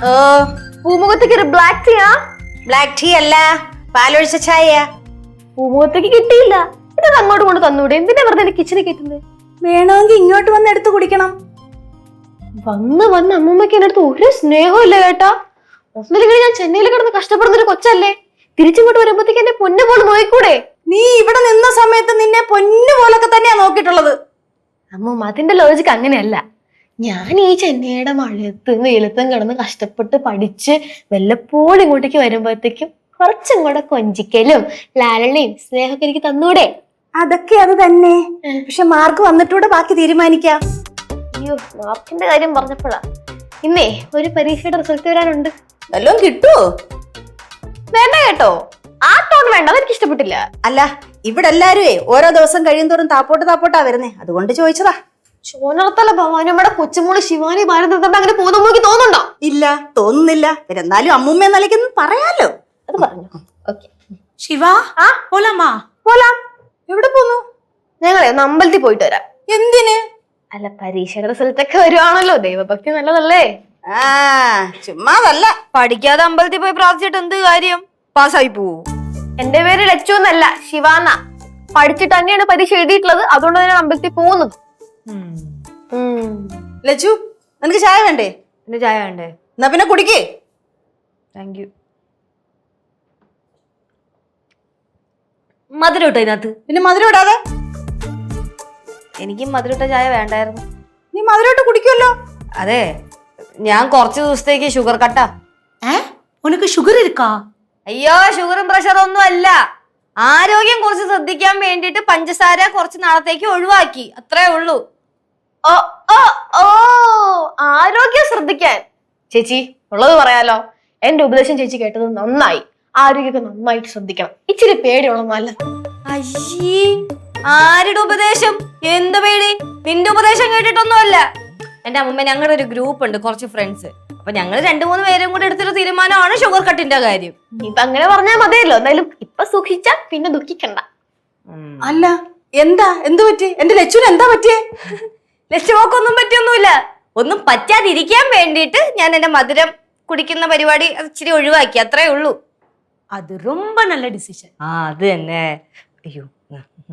ഓ പൂമുഖത്തേക്ക് ഒരു black tea ആ? Black tea അല്ല, പാലൊഴിച്ച ചായ. പൂമുഖത്തേക്ക് കിട്ടിയില്ല. ഇതൊക്കെ അങ്ങോട്ട് കൊണ്ട് തന്നൂടെ? എന്തിനാ വെറുതെ കിച്ചണിൽ കയറ്റുന്നത്? വേണമെങ്കിൽ ഇങ്ങോട്ട് വന്ന് എടുത്ത് കുടിക്കണം. വന്ന് അമ്മൂമ്മക്ക് എന്റെ അടുത്ത് ഒരു സ്നേഹവും ഇല്ല കേട്ടാ. ഒന്നില്ലെങ്കിൽ ഞാൻ ചെന്നൈയിൽ കിടന്ന് കഷ്ടപ്പെടുന്നൊരു കൊച്ചല്ലേ, തിരിച്ചിങ്ങോട്ട് വരുമ്പോഴത്തേക്ക് എന്നെ പൊന്നു പോലെ നോക്കൂടെ? നീ ഇവിടെ നിന്ന സമയത്ത് നിന്നെ പൊന്നു പോലൊക്കെ തന്നെയാ നോക്കിയിട്ടുള്ളത്. അമ്മൂമ്മ അതിന്റെ ലോജിക്ക് അങ്ങനെയല്ല. ഞാൻ ഈ ചെന്നൈയുടെ മഴയത്തും വെയിലത്തും കിടന്ന് കഷ്ടപ്പെട്ട് പഠിച്ച് വല്ലപ്പോഴും ഇങ്ങോട്ടേക്ക് വരുമ്പോഴത്തേക്കും കുറച്ചും കൂടെ കൊഞ്ചിക്കലും ലാലണയും സ്നേഹമൊക്കെ എനിക്ക് തന്നൂടെ? അതൊക്കെ അത് തന്നെ. പക്ഷെ മാർക്ക് വന്നിട്ടൂടെ ബാക്കി തീരുമാനിക്കാം. അയ്യോ, മാർക്കിന്റെ കാര്യം പറഞ്ഞപ്പോഴാ. ഇന്നേ ഒരു പരീക്ഷയുടെ റിസൾട്ട് വരാനുണ്ട്. വല്ലതും കിട്ടുവോ? വേണ്ട കേട്ടോ, ആ ടോൺ വേണ്ട, അതെനിക്ക് ഇഷ്ടപ്പെട്ടില്ല. അല്ല, ഇവിടെ എല്ലാരുവേ ഓരോ ദിവസം കഴിയുന്തോറും താപ്പോട്ടാ വരുന്നേ, അതുകൊണ്ട് ചോദിച്ചതാ. ചോനർത്തല ഭവാനിയുടെ കൊച്ചുമോള് ശിവാനി ഭാരതത്തിന്റെ അങ്ങനെ പോകുന്ന നോക്കി തോന്നുന്നുണ്ടോ? ഇല്ല, തോന്നുന്നില്ല. എന്നാലും അമ്മൂമ്മ നിലയ്ക്കൊന്നും പറയാലോ. അത് പറഞ്ഞു. ഓക്കെ ശിവ, പോലാമാ? പോലാം. എവിടെ പോന്നു? ഞങ്ങളെ ഒന്ന് അമ്പലത്തിൽ പോയിട്ട് വരാം. എന്തിന്? അല്ല, പരീക്ഷയുടെ റിസൾട്ട് ഒക്കെ വരുവാണല്ലോ, ദൈവഭക്തി നല്ലതല്ലേ? ആ, ചുമ്മാതല്ല. പഠിക്കാതെ അമ്പലത്തിൽ പോയി പ്രാർത്ഥിച്ചിട്ട് എന്ത് കാര്യം? പാസ്സായി പോവോ? എന്റെ പേര് ലച്ചു എന്നല്ല, ശിവാന. പഠിച്ചിട്ട് തന്നെയാണ് പരീക്ഷ എഴുതിയിട്ടുള്ളത്, അതുകൊണ്ട് ഞാൻ അമ്പലത്തിൽ പോകുന്നത്. ലച്ചു, നിനക്ക് ചായ വേണ്ടേ? എന്റെ ചായ വേണ്ടേ? എന്നാ പിന്നെ കുടിക്കേ. Thank you. മധുരം ഇട്ടോ ഇതിനകത്ത്? പിന്നെ മധുരം ഇടാതെ? എനിക്ക് മധുരട്ട ചായ വേണ്ടായിരുന്നു. നീ മധുരം ഇട്ട് കുടിക്കുമല്ലോ. അതെ, ഞാൻ കുറച്ച് ദിവസത്തേക്ക് ഷുഗർ കട്ടാ. ഉനക്ക് ഷുഗർ ഇരിക്കാ? അയ്യോ, ഷുഗറും പ്രഷറും ഒന്നും അല്ല. ആരോഗ്യം കുറച്ച് ശ്രദ്ധിക്കാൻ വേണ്ടിട്ട് പഞ്ചസാര കുറച്ച് നാളത്തേക്ക് ഒഴിവാക്കി, അത്രേ ഉള്ളൂ. ഓ ഓ ഓ, ആരോഗ്യം ശ്രദ്ധിക്കാൻ. ചേച്ചി ഉള്ളത് പറയാലോ, എന്റെ ഉപദേശം ചേച്ചി കേട്ടത് നന്നായി. ആരോഗ്യമൊക്കെ നന്നായിട്ട് ശ്രദ്ധിക്കണം. ഇച്ചിരി പേടിയുള്ള നല്ല. അയ്യേ, ആരുടെ ഉപദേശം? എന്ത് പേടി? നിന്റെ ഉപദേശം കേട്ടിട്ടൊന്നുമല്ല. എന്റെ അമ്മ, ഞങ്ങളുടെ ഒരു ഗ്രൂപ്പ് ഉണ്ട്, കുറച്ച് ഫ്രണ്ട്സ്. അപ്പൊ ഞങ്ങൾ 2-3 പേരും കൂടെ എടുത്തൊരു തീരുമാനമാണ് ഷുഗർ കട്ടിന്റെ കാര്യം. ഇപ്പൊ അങ്ങനെ പറഞ്ഞാൽ മതിയല്ലോ. എന്തായാലും ഇപ്പൊ സുഖിച്ചാ പിന്നെ ദുഃഖിക്കണ്ട. അല്ല, എന്ത് പറ്റി? എന്റെ ലച്ചുവിന് എന്താ പറ്റിയേ? ലക്ഷ്യമൊക്കൊന്നും പറ്റിയൊന്നുമില്ല. ഒന്നും പറ്റാതിരിക്കാൻ വേണ്ടിയിട്ട് ഞാൻ എന്റെ മധുരം കുടിക്കുന്ന പരിപാടി ഇച്ചിരി ഒഴിവാക്കി, അത്രേ ഉള്ളൂ. അത് ரொம்ப നല്ല ഡിസിഷൻ. അത് തന്നെ. അയ്യോ,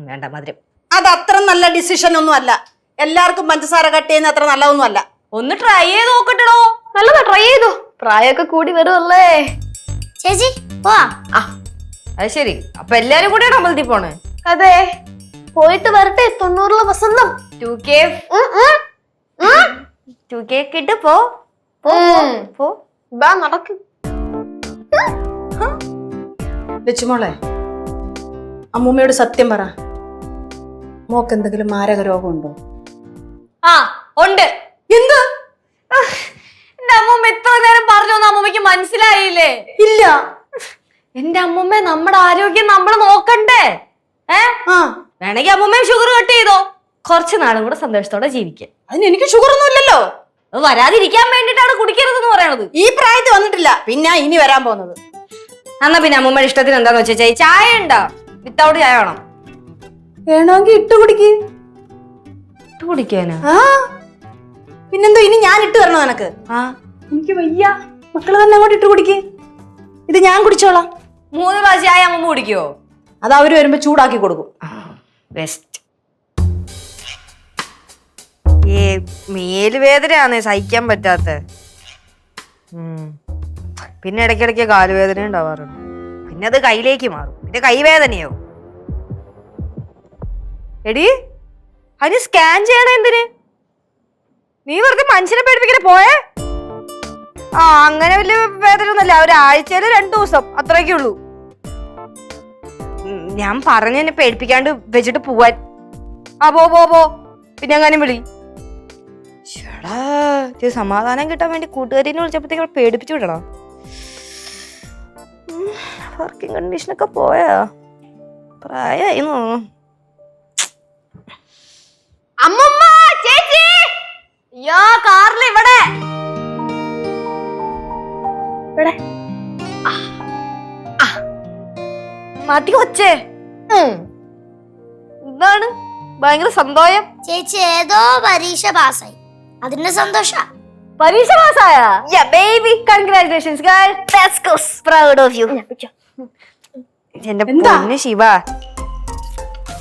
വേണ്ട മധുരം. അത് അത്ര നല്ല ഡിസിഷൻ ഒന്നും അല്ല. എല്ലാവർക്കും പഞ്ചസാര കട്ട് ചെയ്യുന്ന അത്ര നല്ലതൊന്നും അല്ല. ഒന്ന് ട്രൈ ചെയ്ത് നോക്കട്ടോ. നല്ലതാ, ട്രൈ ചെയ്തു. പ്രായമൊക്കെ കൂടി വരുമല്ലേ. ചേച്ചി പോവാ? അത് ശരി. അപ്പൊ എല്ലാരും കൂടെ അമ്പലത്തിൽ പോണേ? അതെ, പോയിട്ട് വരട്ടെ. 90 വസന്തം 2K കിട്ട് പോ. നടക്ക്. ലച്ചുമോളെ, അമ്മൂമ്മയോട് സത്യം പറ. മോക്ക് എന്തെങ്കിലും മാരക രോഗമുണ്ടോ? ആ, ഉണ്ട്. എന്ത്? എന്റെ അമ്മൂമ്മ എത്ര നേരം പറഞ്ഞോന്ന് അമ്മൂമ്മക്ക് മനസ്സിലായില്ലേ? ഇല്ല. എന്റെ അമ്മൂമ്മ, നമ്മുടെ ആരോഗ്യം നമ്മൾ നോക്കണ്ടേ? വേണമെങ്കിൽ അമ്മൂമ്മയും ഷുഗർ കട്ട് ചെയ്തോ, കുറച്ചു നാളും കൂടെ സന്തോഷത്തോടെ ജീവിക്കാൻ. അതിന് എനിക്ക് ഷുഗർ ഒന്നും ഇല്ലല്ലോ. അത് വരാതിരിക്കാൻ വേണ്ടിട്ടാണ് കുടിക്കരുതെന്ന് പറയണത്. ഈ പ്രായത്തിൽ വന്നിട്ടില്ല, പിന്നെ ഇനി വരാൻ പോകുന്നത്. എന്നാ പിന്നെ അമ്മൂമ്മയുടെ ഇഷ്ടത്തിന് എന്താന്ന് വെച്ചാ, ചായ ഉണ്ടോ? വിത്തൗട്ട് ചായ വേണം? വേണമെങ്കിൽ ഇട്ട് കുടിക്ക്. ഇട്ട് കുടിക്കാനാ? പിന്നെന്തോ, ഇനി ഞാൻ ഇട്ട് തരണോ നിനക്ക്? എനിക്ക് വയ്യ. മക്കള് തന്നെ അങ്ങോട്ട് ഇട്ട് കുടിക്ക്. ഇത് ഞാൻ കുടിച്ചോളാം. 3 ഗ്ലാസ് ചായ അമ്മൂമ്മ കുടിക്കുവോ? അത് അവര് വരുമ്പോ ചൂടാക്കി കൊടുക്കും. ബെസ്റ്റ്. ഈ മേലുവേദനയാന്നേ സഹിക്കാൻ പറ്റാത്ത. പിന്നെ ഇടയ്ക്കിടയ്ക്ക് കാലുവേദന ഉണ്ടാവാറുണ്ട്. പിന്നെ അത് കയ്യിലേക്ക് മാറും, പിന്നെ കൈവേദനയോ. എടി, അതിന് സ്കാൻ ചെയ്യണ എന്തിന്? നീ വെറുതെ മനുഷ്യനെ പേടിപ്പിക്കണ പോയേ. അങ്ങനെ വലിയ വേദന ഒന്നുമല്ല, ഒരാഴ്ചയില് 2 ദിവസം അത്രയൊക്കെ ഉള്ളൂ. ഞാൻ പറഞ്ഞ എന്നെ പേടിപ്പിക്കാണ്ട് വെച്ചിട്ട് പോവാൻ. പോ. പിന്നെ എങ്ങാനും വിളി. ചേടാ, സമാധാനം കിട്ടാൻ വേണ്ടി കൂട്ടുകാരിനെ വിളിച്ചപ്പോഴത്തേക്ക് പേടിപ്പിച്ചു വിടണം. വർക്കിംഗ് കണ്ടീഷനൊക്കെ പോയാ പ്രായമായിരുന്നു. അമ്മമ്മ, ചേച്ചി, കാറിൽ ഇവിടെ മതി കൊച്ചേ. എന്താണ് ഭയങ്കര സന്തോഷം? ചേച്ചി ഏതോ പരീക്ഷ പാസ്സായി, അതിന്റെ സന്തോഷ. പരീക്ഷ പാസ്സായ baby congratulations girl. Proud of you. എന്റെ എന്താ? പൊന്ന് ശിവ,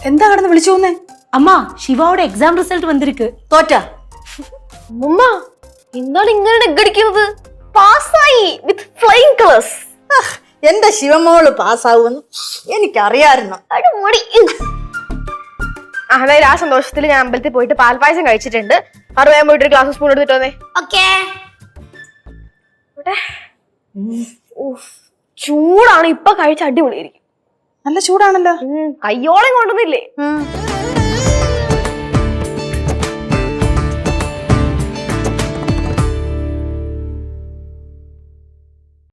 എന്താ കിടന്ന് വിളിച്ചു പോന്നേ? அம்மா சிவாவோட எக்ஸாம் ரிசல்ட் வந்திருக்கு. തോറ്റാ? അമ്മ എന്താണ് ഇങ്ങനെ നെഗടിക്കുന്നത്? പാസ്സായി വിത്ത് ഫ്ലൈയിങ് കളേഴ്സ്. എന്റെ ശിവമോള് പാസ്സാവുമെന്ന് എനിക്കറിയായിരുന്നു. അതായത് ആ സന്തോഷത്തിൽ ഞാൻ അമ്പലത്തിൽ പോയിട്ട് പാൽപ്പായസം കഴിച്ചിട്ടുണ്ട്. അറിയാൻ പോയിട്ട് ഒരു ഗ്ലാസ് സ്പൂൺ എടുത്തിട്ട് വന്നേ. ஓகே. ചൂടാണ്, ഇപ്പൊ കഴിച്ച അടിപൊളിയായിരിക്കും. നല്ല ചൂടാണല്ലോ. കയ്യോളം കൊണ്ടുവന്നില്ലേ? ഉം.